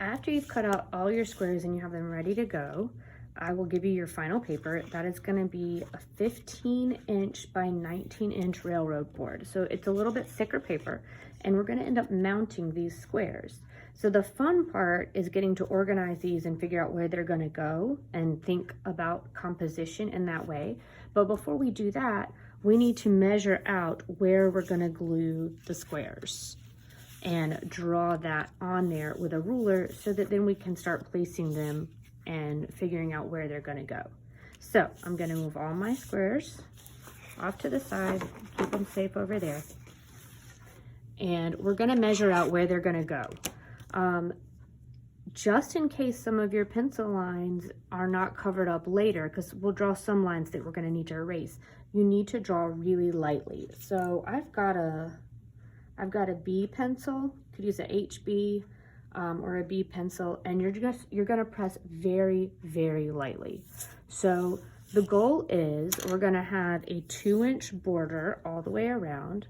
after you've cut out all your squares and you have them ready to go, I will give you your final paper. That is going to be a 15-inch by 19-inch railroad board. So it's a little bit thicker paper, and we're going to end up mounting these squares. So the fun part is getting to organize these and figure out where they're going to go and think about composition in that way. But before we do that, we need to measure out where we're going to glue the squares and draw that on there with a ruler so that then we can start placing them and figuring out where they're going to go. So I'm going to move all my squares off to the side, keep them safe over there. And we're going to measure out where they're going to go. Just in case some of your pencil lines are not covered up later, because we'll draw some lines that we're going to need to erase, you need to draw really lightly. So I've got a B pencil, you could use a HB, or a B pencil, and you're gonna press very, very lightly. So the goal is we're gonna have a 2-inch border all the way around.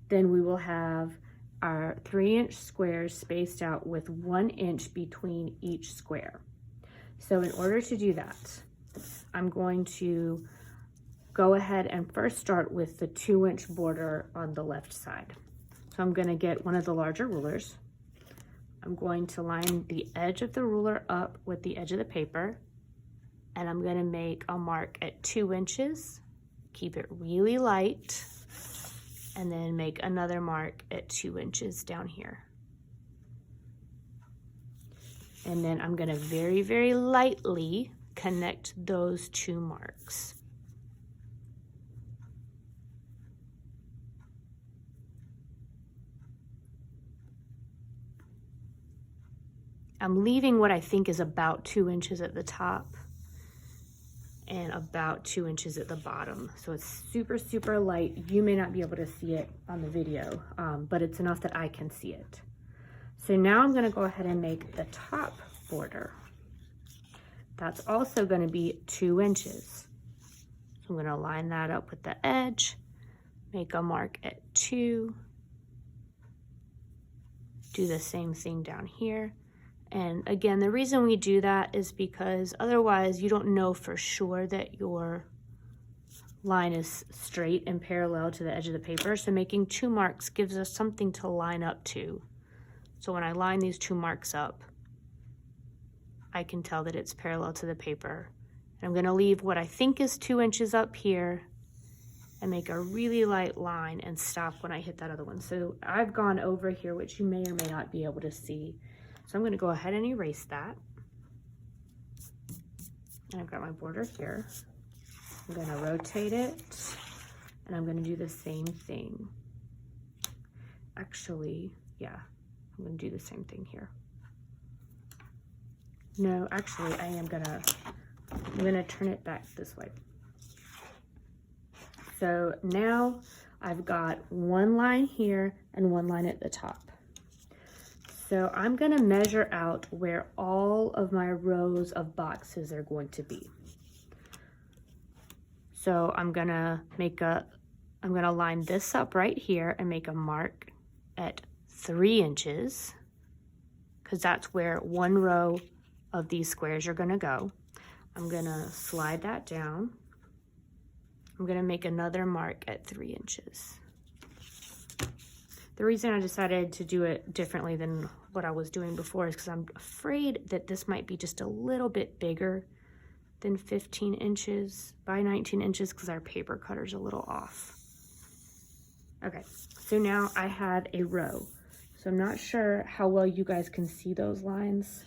Then we will have our 3-inch squares spaced out with 1 inch between each square. So in order to do that, I'm going to go ahead and first start with the 2-inch border on the left side. So I'm gonna get one of the larger rulers. I'm going to line the edge of the ruler up with the edge of the paper, and I'm going to make a mark at 2 inches, keep it really light, and then make another mark at 2 inches down here. And then I'm going to very, very lightly connect those 2 marks. I'm leaving what I think is about 2 inches at the top and about 2 inches at the bottom. So it's super, super light. You may not be able to see it on the video, but it's enough that I can see it. So now I'm gonna go ahead and make the top border. That's also gonna be 2 inches. So I'm gonna line that up with the edge, make a mark at 2, do the same thing down here. And again, the reason we do that is because otherwise you don't know for sure that your line is straight and parallel to the edge of the paper. So making 2 marks gives us something to line up to. So when I line these 2 marks up, I can tell that it's parallel to the paper. And I'm gonna leave what I think is 2 inches up here and make a really light line and stop when I hit that other one. So I've gone over here, which you may or may not be able to see. So I'm going to go ahead and erase that. And I've got my border here. I'm going to rotate it, and I'm going to do the same thing. Actually, yeah, I'm going to do the same thing here. No, actually, I'm going to turn it back this way. So now I've got 1 line here and 1 line at the top. So I'm gonna measure out where all of my rows of boxes are going to be. So I'm gonna line this up right here and make a mark at 3 inches, because that's where 1 row of these squares are gonna go. I'm gonna slide that down. I'm gonna make another mark at 3 inches. The reason I decided to do it differently than what I was doing before is because I'm afraid that this might be just a little bit bigger than 15 inches by 19 inches because our paper cutter's a little off. Okay, so now I have a row. So I'm not sure how well you guys can see those lines.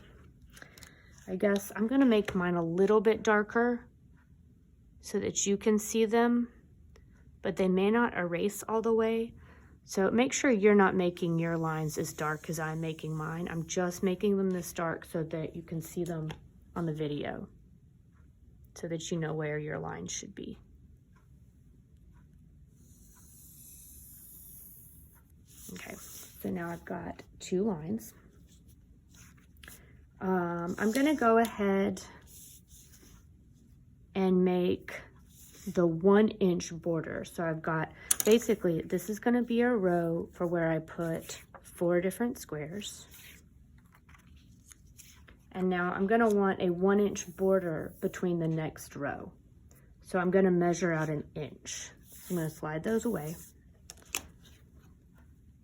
I guess I'm gonna make mine a little bit darker so that you can see them, but they may not erase all the way. So make sure you're not making your lines as dark as I'm making mine. I'm just making them this dark so that you can see them on the video, so that you know where your lines should be. Okay, so now I've got 2 lines. I'm gonna go ahead and make the 1-inch border. So I've got, basically, this is gonna be a row for where I put 4 different squares. And now I'm gonna want a 1-inch border between the next row. So I'm gonna measure out 1 inch. I'm gonna slide those away.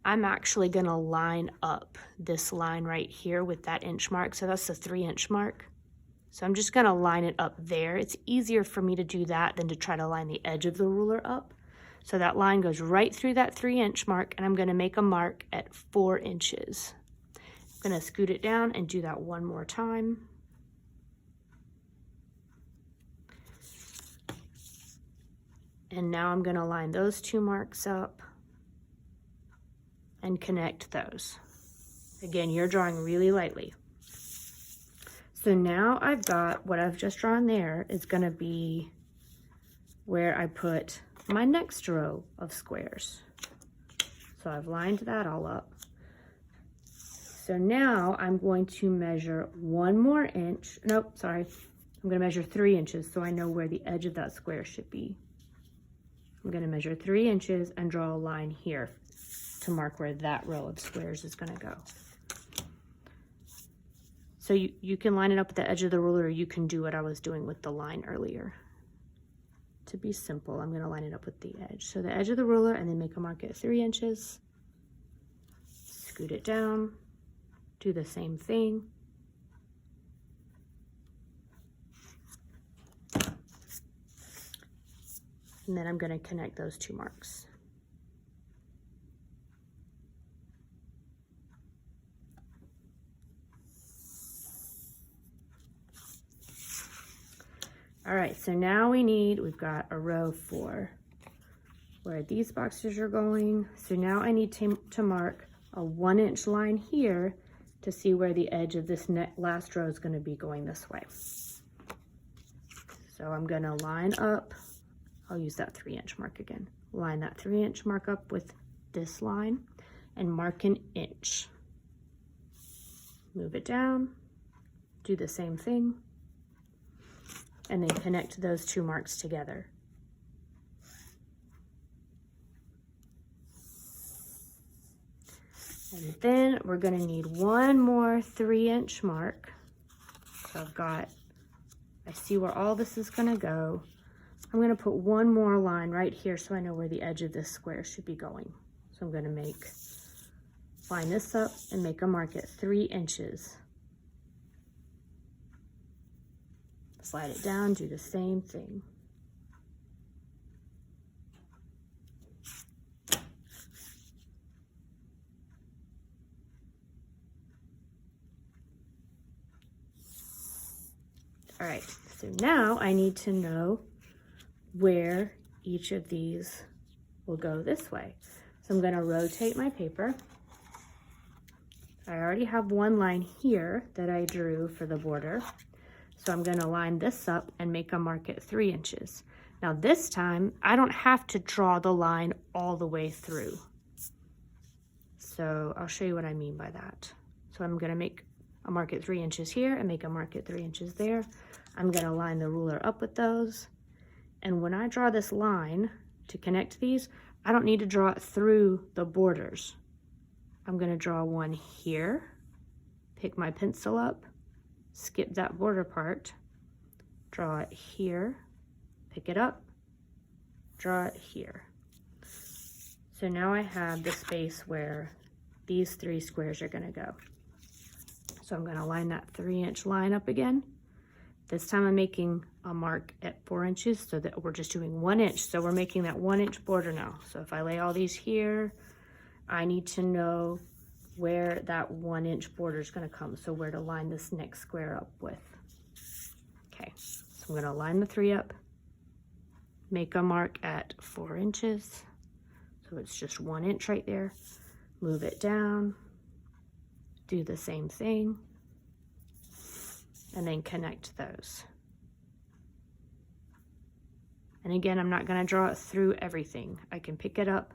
I'm actually gonna line up this line right here with that inch mark. So that's the 3-inch mark. So I'm just gonna line it up there. It's easier for me to do that than to try to line the edge of the ruler up. So that line goes right through that 3-inch mark, and I'm gonna make a mark at 4 inches. I'm gonna scoot it down and do that one more time. And now I'm gonna line those 2 marks up and connect those. Again, you're drawing really lightly. So now I've got what I've just drawn there is gonna be where I put my next row of squares. So I've lined that all up. So now I'm going to measure 1 more inch. Nope, sorry. I'm gonna measure 3 inches so I know where the edge of that square should be. I'm gonna measure 3 inches and draw a line here to mark where that row of squares is gonna go. So you can line it up with the edge of the ruler, or you can do what I was doing with the line earlier. To be simple, I'm gonna line it up with the edge. So the edge of the ruler, and then make a mark at 3 inches. Scoot it down. Do the same thing. And then I'm going to connect those 2 marks. All right, so now we've got a row for where these boxes are going. So now I need to mark a 1-inch line here to see where the edge of this last row is going to be going this way. So I'm going to line up, I'll use that 3-inch mark again. Line that 3-inch mark up with this line and mark 1 inch. Move it down, do the same thing, and then connect those 2 marks together. And then we're gonna need 1 more 3-inch mark. So I see where all this is gonna go. I'm gonna put 1 more line right here so I know where the edge of this square should be going. So I'm gonna line this up and make a mark at 3 inches. Slide it down, do the same thing. All right, so now I need to know where each of these will go this way. So I'm gonna rotate my paper. I already have 1 line here that I drew for the border. So I'm gonna line this up and make a mark at 3 inches. Now this time, I don't have to draw the line all the way through. So I'll show you what I mean by that. So I'm gonna make a mark at 3 inches here and make a mark at 3 inches there. I'm gonna line the ruler up with those. And when I draw this line to connect these, I don't need to draw it through the borders. I'm gonna draw one here, pick my pencil up, skip that border part, draw it here, pick it up, draw it here. So now I have the space where these 3 squares are gonna go. So I'm gonna line that 3-inch line up again. This time I'm making a mark at 4 inches so that we're just doing 1 inch. So we're making that 1-inch border now. So if I lay all these here, I need to know where that 1-inch border is gonna come. So where to line this next square up with. Okay, so I'm gonna line the 3 up, make a mark at 4 inches. So it's just 1 inch right there. Move it down, do the same thing, and then connect those. And again, I'm not gonna draw it through everything. I can pick it up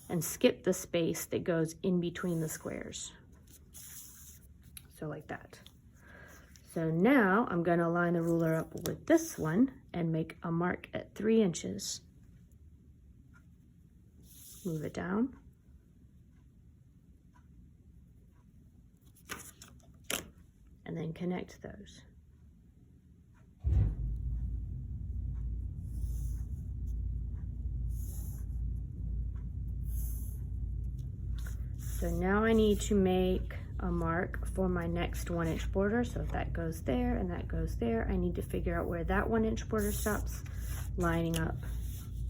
and skip the space that goes in between the squares. So like that. So now I'm gonna line the ruler up with this one and make a mark at 3 inches. Move it down. and then connect those. So now I need to make a mark for my next 1-inch border. So if that goes there and that goes there, I need to figure out where that 1-inch border stops, lining up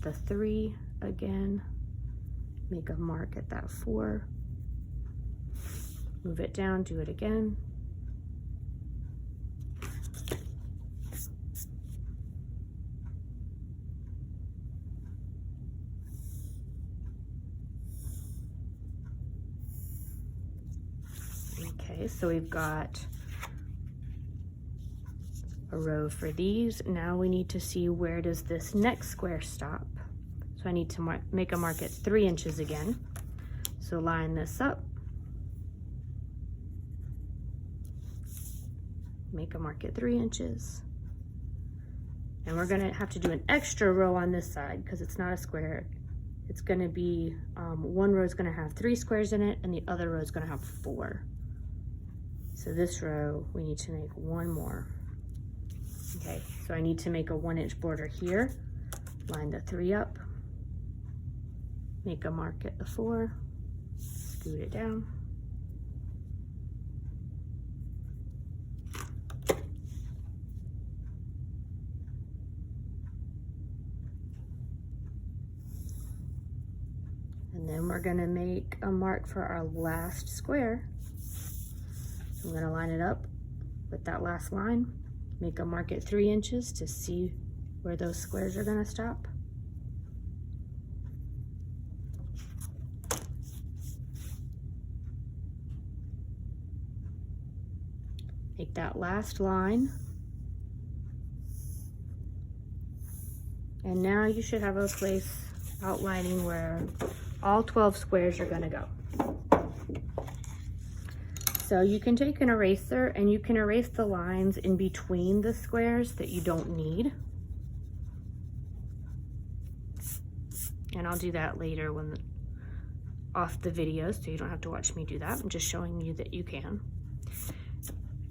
the 3 again, make a mark at that 4, move it down, do it again. Okay, so we've got a row for these. Now we need to see where does this next square stop. So I need to make a mark at 3 inches again. So line this up, make a mark at 3 inches. And we're gonna have to do an extra row on this side because it's not a square. It's gonna be, one row is gonna have 3 squares in it and the other row is gonna have 4. So this row, we need to make 1 more. Okay, so I need to make a 1-inch border here, line the 3 up, make a mark at the 4, scoot it down. And then we're gonna make a mark for our last square. I'm gonna line it up with that last line, make a mark at 3 inches to see where those squares are gonna stop. Make that last line. And now you should have a place outlining where all 12 squares are gonna go. So you can take an eraser and you can erase the lines in between the squares that you don't need. And I'll do that later when off the video, so you don't have to watch me do that. I'm just showing you that you can.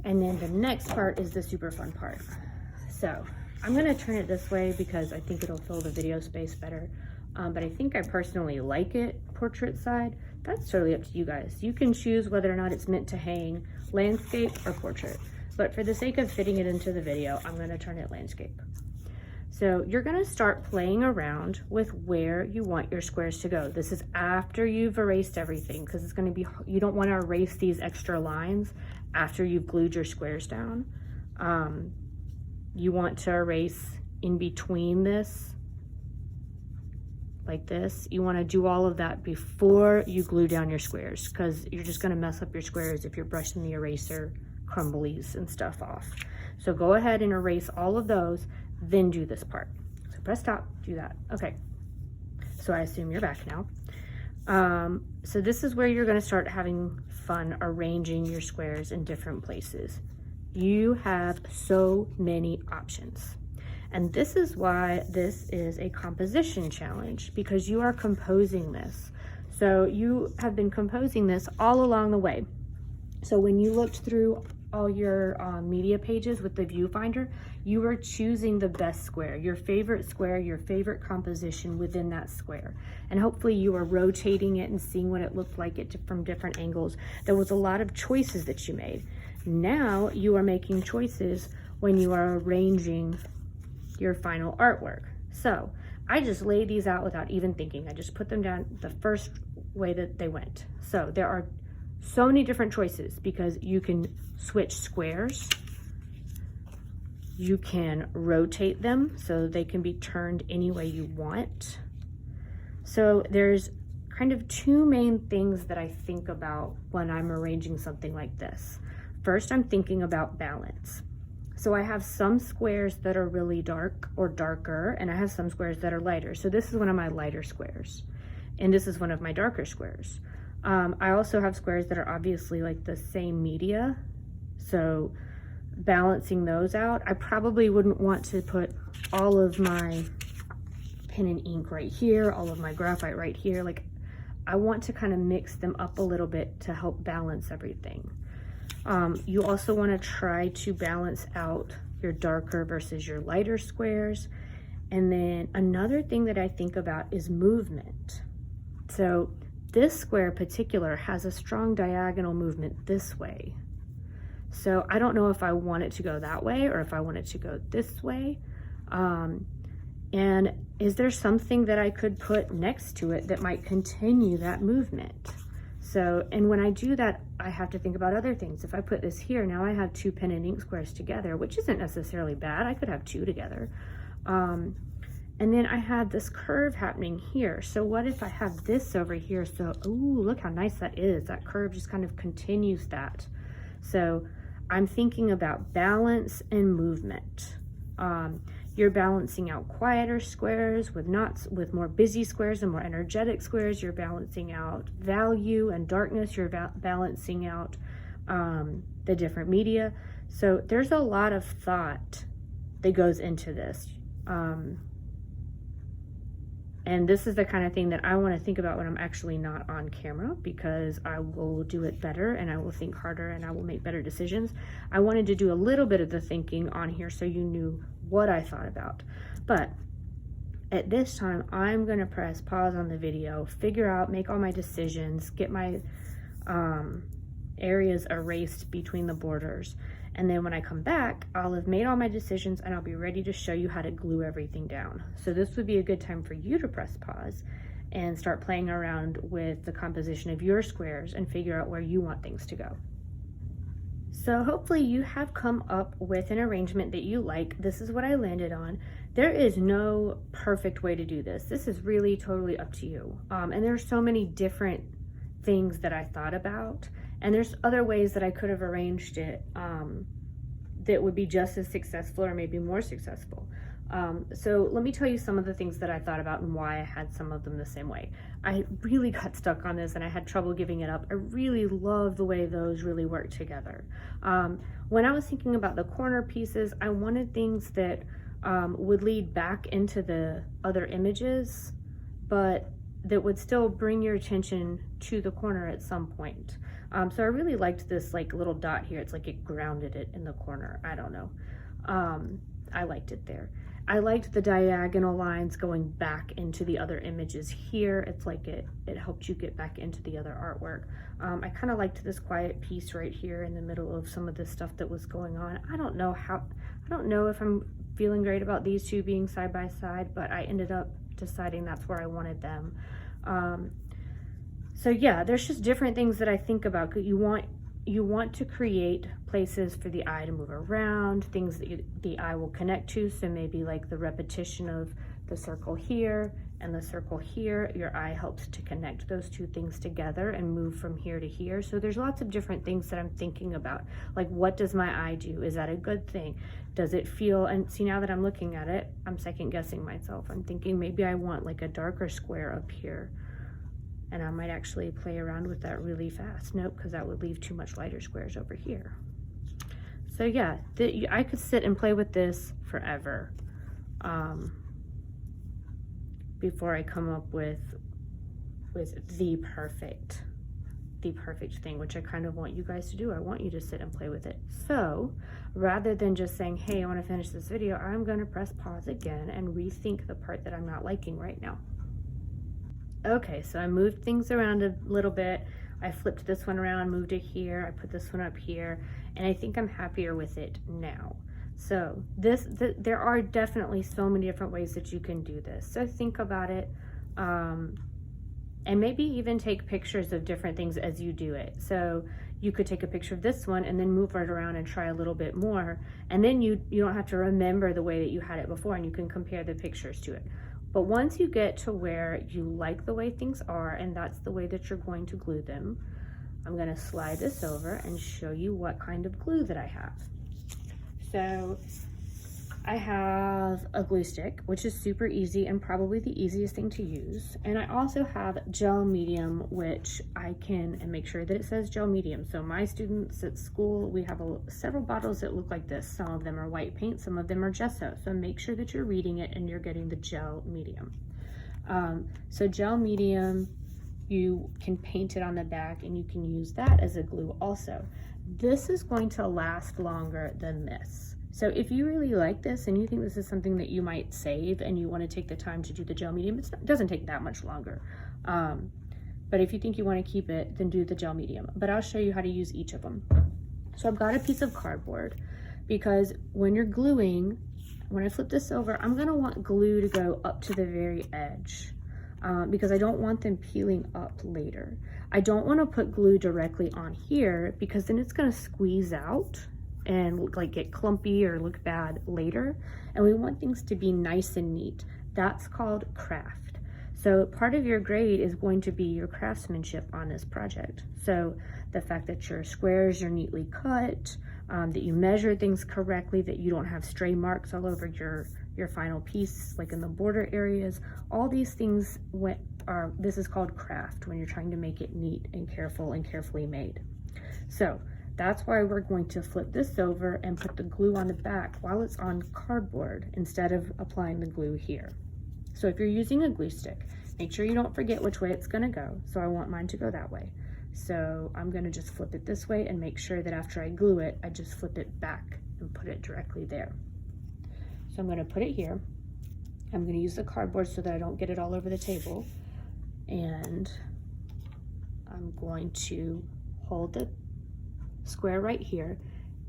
And then the next part is the super fun part. So I'm gonna turn it this way because I think it'll fill the video space better. But I think I personally like it portrait side. That's totally up to you guys. You can choose whether or not it's meant to hang landscape or portrait. But for the sake of fitting it into the video, I'm gonna turn it landscape. So you're gonna start playing around with where you want your squares to go. This is after you've erased everything because it's gonna be, you don't wanna erase these extra lines after you've glued your squares down. You want to erase in between this, like this. You want to do all of that before you glue down your squares because you're just going to mess up your squares if you're brushing the eraser crumblies and stuff off. So go ahead and erase all of those, then do this part. So press stop, do that. Okay, so I assume you're back now. So this is where you're going to start having fun arranging your squares in different places. You have so many options. And this is why this is a composition challenge, because you are composing this. So you have been composing this all along the way. So when you looked through all your media pages with the viewfinder, you were choosing the best square, your favorite composition within that square. And hopefully you are rotating it and seeing what it looked like from different angles. There was a lot of choices that you made. Now you are making choices when you are arranging your final artwork. So I just laid these out without even thinking. I just put them down the first way that they went. So there are so many different choices because you can switch squares. You can rotate them so they can be turned any way you want. So there's kind of 2 main things that I think about when I'm arranging something like this. First, I'm thinking about balance. So I have some squares that are really dark or darker, and I have some squares that are lighter. So this is one of my lighter squares, and this is one of my darker squares. I also have squares that are obviously like the same media. So balancing those out, I probably wouldn't want to put all of my pen and ink right here, all of my graphite right here. Like I want to kind of mix them up a little bit to help balance everything. You also want to try to balance out your darker versus your lighter squares. And then another thing that I think about is movement. So this square in particular has a strong diagonal movement this way. So I don't know if I want it to go that way or if I want it to go this way. And is there something that I could put next to it that might continue that movement? So, and when I do that, I have to think about other things. If I put this here, now I have two pen and ink squares together, which isn't necessarily bad. I could have two together. And then I have this curve happening here. So what if I have this over here? So, ooh, look how nice that is. That curve just kind of continues that. So I'm thinking about balance and movement. You're balancing out quieter squares with more busy squares and more energetic squares. You're balancing out value and darkness. You're balancing out the different media. So there's a lot of thought that goes into this. And this is the kind of thing that I want to think about when I'm actually not on camera, because I will do it better and I will think harder and I will make better decisions. I wanted to do a little bit of the thinking on here so you knew what I thought about. But at this time, I'm going to press pause on the video, figure out, make all my decisions, get my areas erased between the borders. And then when I come back, I'll have made all my decisions and I'll be ready to show you how to glue everything down. So this would be a good time for you to press pause and start playing around with the composition of your squares and figure out where you want things to go. So hopefully you have come up with an arrangement that you like. This is what I landed on. There is no perfect way to do this. This is really totally up to you. And there's so many different things that I thought about. And there's other ways that I could have arranged it that would be just as successful or maybe more successful. So let me tell you some of the things that I thought about and why I had some of them the same way. I really got stuck on this and I had trouble giving it up. I really love the way those really work together. When I was thinking about the corner pieces, I wanted things that would lead back into the other images, but that would still bring your attention to the corner at some point. So I really liked this like little dot here. It's like it grounded it in the corner. I don't know. I liked it there. I liked the diagonal lines going back into the other images here. It's like it helped you get back into the other artwork. I kind of liked this quiet piece right here in the middle of some of the stuff that was going on. I don't know if I'm feeling great about these two being side by side, but I ended up deciding that's where I wanted them. So yeah, there's just different things that I think about. You want to create places for the eye to move around, things that the eye will connect to. So maybe like the repetition of the circle here and the circle here, your eye helps to connect those two things together and move from here to here. So there's lots of different things that I'm thinking about. Like, what does my eye do? Is that a good thing? Does it feel, and see, now that I'm looking at it, I'm second guessing myself. I'm thinking maybe I want like a darker square up here. And I might actually play around with that really fast. Nope, because that would leave too much lighter squares over here. So yeah, I could sit and play with this forever before I come up with the perfect thing, which I kind of want you guys to do. I want you to sit and play with it. So rather than just saying, hey, I want to finish this video, I'm going to press pause again and rethink the part that I'm not liking right now. Okay, so I moved things around a little bit. I flipped this one around, moved it here. I put this one up here, and I think I'm happier with it now. So there are definitely so many different ways that you can do this. So think about it, and maybe even take pictures of different things as you do it. So you could take a picture of this one and then move it around and try a little bit more. And then you don't have to remember the way that you had it before, and you can compare the pictures to it. But once you get to where you like the way things are, and that's the way that you're going to glue them, I'm going to slide this over and show you what kind of glue that I have. So I have a glue stick, which is super easy and probably the easiest thing to use. And I also have gel medium, which I can make sure that it says gel medium. So my students at school, we have several bottles that look like this. Some of them are white paint, some of them are gesso. So make sure that you're reading it and you're getting the gel medium. So gel medium, you can paint it on the back and you can use that as a glue also. This is going to last longer than this. So if you really like this and you think this is something that you might save and you want to take the time to do the gel medium, it doesn't take that much longer. But if you think you want to keep it, then do the gel medium. But I'll show you how to use each of them. So I've got a piece of cardboard because when you're gluing, when I flip this over, I'm gonna want glue to go up to the very edge because I don't want them peeling up later. I don't want to put glue directly on here because then it's gonna squeeze out and like get clumpy or look bad later. And we want things to be nice and neat. That's called craft. So part of your grade is going to be your craftsmanship on this project. So the fact that your squares are neatly cut, that you measure things correctly, that you don't have stray marks all over your final piece, like in the border areas, all these things this is called craft when you're trying to make it neat and careful and carefully made. So that's why we're going to flip this over and put the glue on the back while it's on cardboard instead of applying the glue here. So if you're using a glue stick, make sure you don't forget which way it's gonna go. So I want mine to go that way. So I'm gonna just flip it this way and make sure that after I glue it, I just flip it back and put it directly there. So I'm gonna put it here. I'm gonna use the cardboard so that I don't get it all over the table. And I'm going to hold the square right here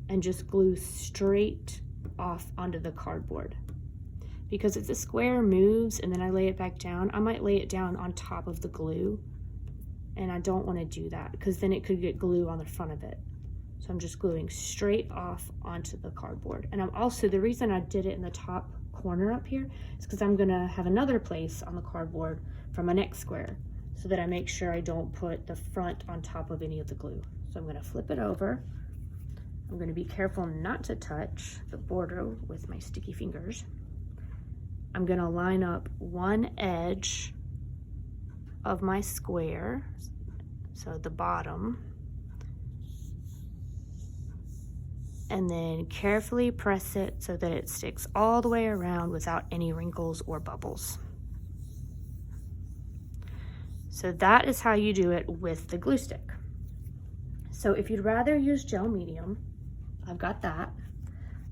and just glue straight off onto the cardboard. Because if the square moves and then I lay it back down, I might lay it down on top of the glue. And I don't want to do that because then it could get glue on the front of it. So I'm just gluing straight off onto the cardboard. And I'm also, the reason I did it in the top corner up here is because I'm gonna have another place on the cardboard for my next square so that I make sure I don't put the front on top of any of the glue. So I'm gonna flip it over. I'm gonna be careful not to touch the border with my sticky fingers. I'm gonna line up one edge of my square, so the bottom, and then carefully press it so that it sticks all the way around without any wrinkles or bubbles. So that is how you do it with the glue stick. So if you'd rather use gel medium, I've got that.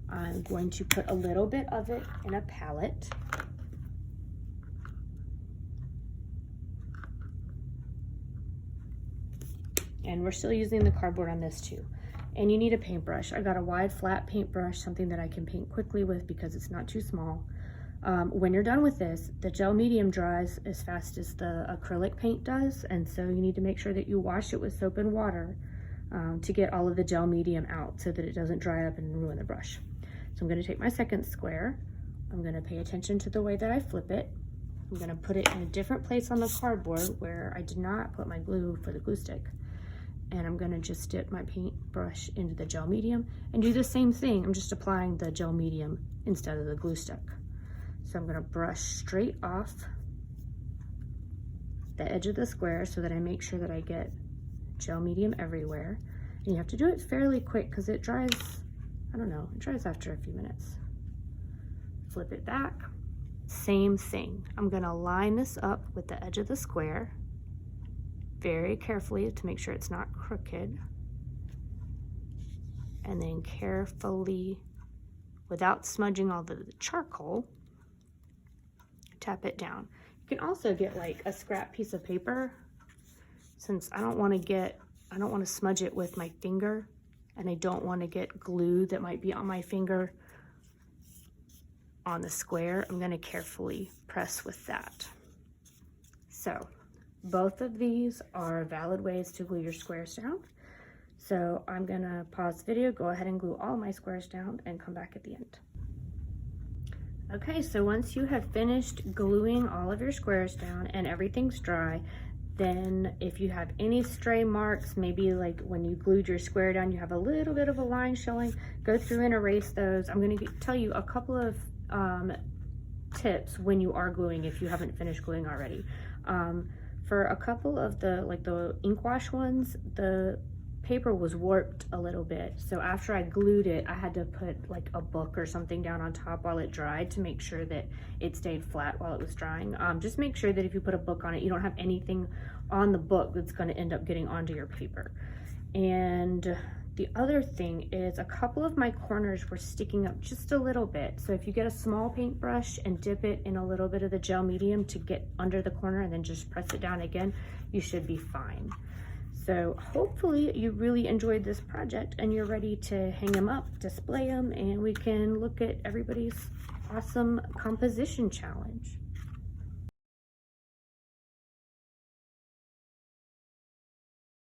I'm going to put a little bit of it in a palette. And we're still using the cardboard on this too. And you need a paintbrush. I got a wide flat paintbrush, something that I can paint quickly with because it's not too small. When you're done with this, the gel medium dries as fast as the acrylic paint does. And so you need to make sure that you wash it with soap and water to get all of the gel medium out so that it doesn't dry up and ruin the brush. So I'm gonna take my second square. I'm gonna pay attention to the way that I flip it. I'm gonna put it in a different place on the cardboard where I did not put my glue for the glue stick. And I'm gonna just dip my paintbrush into the gel medium and do the same thing. I'm just applying the gel medium instead of the glue stick. So I'm gonna brush straight off the edge of the square so that I make sure that I get gel medium everywhere. And you have to do it fairly quick because it dries, I don't know, it dries after a few minutes. Flip it back, same thing. I'm gonna line this up with the edge of the square very carefully to make sure it's not crooked. And then carefully, without smudging all the charcoal, tap it down. You can also get like a scrap piece of paper, since I don't want to smudge it with my finger, and I don't want to get glue that might be on my finger on the square. I'm going to carefully press with that. So both of these are valid ways to glue your squares down. So I'm going to pause the video, go ahead and glue all my squares down, and come back at the end. Okay, so once you have finished gluing all of your squares down and everything's dry, then if you have any stray marks, maybe like when you glued your square down, you have a little bit of a line showing, go through and erase those. I'm going to tell you a couple of tips when you are gluing if you haven't finished gluing already. For a couple of the ink wash ones, the paper was warped a little bit. So after I glued it, I had to put like a book or something down on top while it dried to make sure that it stayed flat while it was drying. Just make sure that if you put a book on it, you don't have anything on the book that's going to end up getting onto your paper. And The other thing is a couple of my corners were sticking up just a little bit. So if you get a small paintbrush and dip it in a little bit of the gel medium to get under the corner and then just press it down again, you should be fine. So hopefully you really enjoyed this project and you're ready to hang them up, display them, and we can look at everybody's awesome composition challenge.